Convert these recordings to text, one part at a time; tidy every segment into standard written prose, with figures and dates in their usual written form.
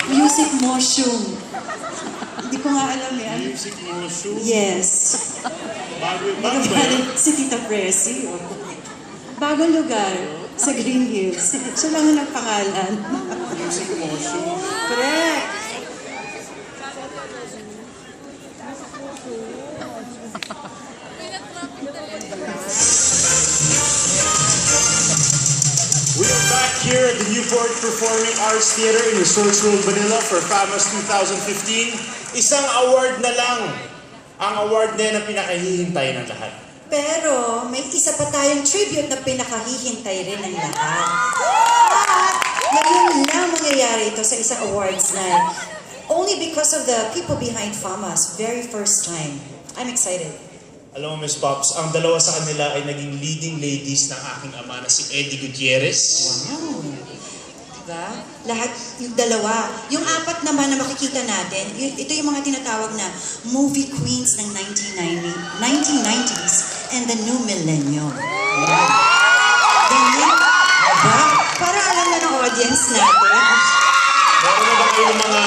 Music Motion. Hindi ko nga alam yan. Music Motion? Yes. Bago ba? Si Tita Presi. Oh. Bagong lugar sa Green Hills. Siya lang ang nagpangalan. Music Motion? Correct. We are back here at the Newport Performing Arts Theater in Resorts World, Manila for FAMAS 2015. Isang award na lang ang award na yan ang pinakahihintay ng lahat. Pero may isa pa tayong tribute na pinakahihintay rin ng lahat. At ngayon lang mangyayari ito sa isang awards night. Only because of the people behind FAMAS. Very first time. I'm excited. Alam mo, Miss Pops, ang dalawa sa kanila ay naging leading ladies ng aking ama na si Eddie Gutierrez. Wow. Diba? Lahat, yung dalawa. Yung apat naman na makikita natin, ito yung mga tinatawag na movie queens ng 1990s and the new millennium. Ganyan. Diba? Para alam na ng audience natin. Meron na ba kayong mga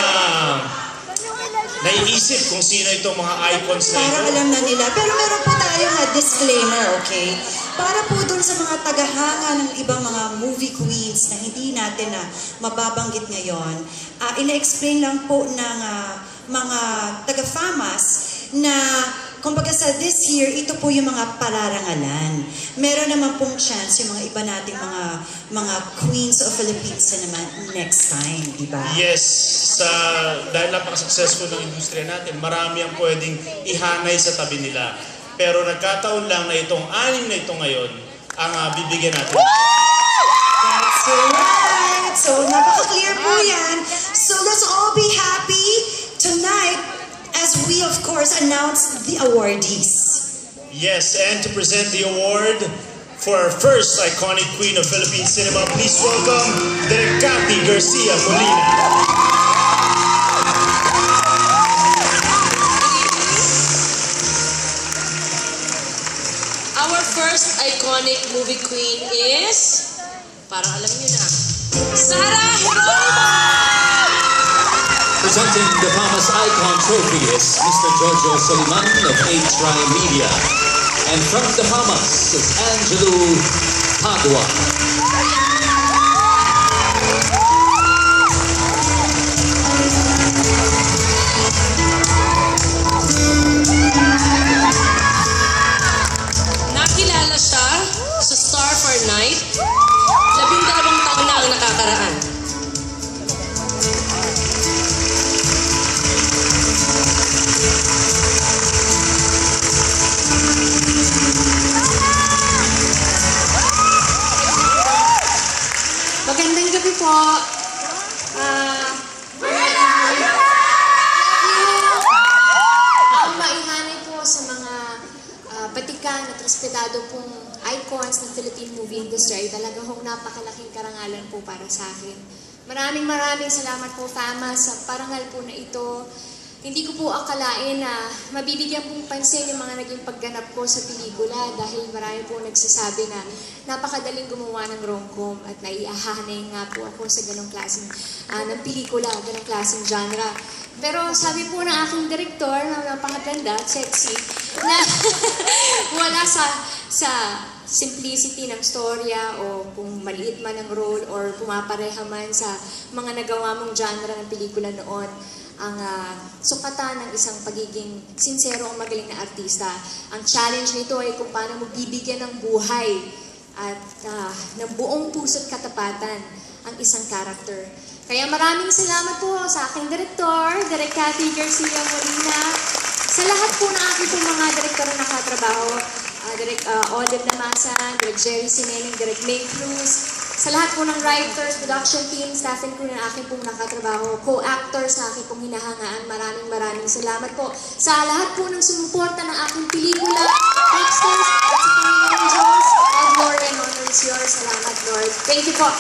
naiisip kung sino itong mga icons na ito? Para alam na nila. Pero meron po tayong disclaimer, okay? Para po dun sa mga tagahanga ng ibang mga movie queens na hindi natin na mababanggit ngayon, ina-explain lang po ng mga taga-FAMAS na kumbaga sa this year, ito po yung mga pararangalan. Meron naman pong chance yung mga iba nating mga queens of Philippines na naman next time, di ba? Yes, dahil napaka-successful ng industriya natin, marami ang pwedeng ihanay sa tabi nila. Pero nagkataon lang na itong anim na ito ngayon ang bibigyan natin. That's right! So, napaka-clear po yan. So, let's all be happy tonight as we, of course, announce the awardees. Yes, and to present the award for our first iconic queen of Philippine cinema, please welcome Direk Cathy Garcia Molina. Our first iconic movie queen is, para alam niyo na, Sarah Geronimo! Presenting the FAMAS Icon Trophy is Mr. Jojo Soliman of A-Try Media. And from the FAMAS is Angelo Padua. Nakilala siya sa Star for Night. 12 taon na ang nakakaraan. Magandang gabi po. Ang maihanay po sa mga batikan at respetado pong icons ng Philippine movie industry ay talaga hong napakalaking karangalan po para sa akin. Maraming salamat po, FAMAS, sa parangal po na ito. Hindi ko po akalain na mabibigyan pong pansin yung mga naging pagganap ko sa pelikula dahil marami po nagsasabi na napakadaling gumawa ng rom-com at naiahanay nga po ako sa ganong klaseng ng pelikula, ganong klaseng genre. Pero sabi po ng aking direktor na napakaganda at sexy na wala sa simplicity ng storya o kung maliit man ang role or pumapareha man sa mga nagawa mong genre ng pelikula noon ang sukatan ng isang pagiging sincero o magaling na artista. Ang challenge nito ay kung paano mo bibigyan ng buhay at ng buong puso't katapatan ang isang character. Kaya maraming salamat po sa aking direktor, Direk Cathy Garcia Molina, sa lahat po ng aking po mga direktor na nakatrabaho, Direk Olive Damasan, Direk Jerry Sineling, Direk May Cruz, sa lahat po ng writers, production team, staffing ko na aking pong nakatrabaho, co-actors na aking pong hinahangaan, maraming salamat po sa lahat po ng sumuporta ng aking pelikula, Popstars, at sa Panginoon Diyos, all glory and honor is yours. Salamat, Lord. Thank you po.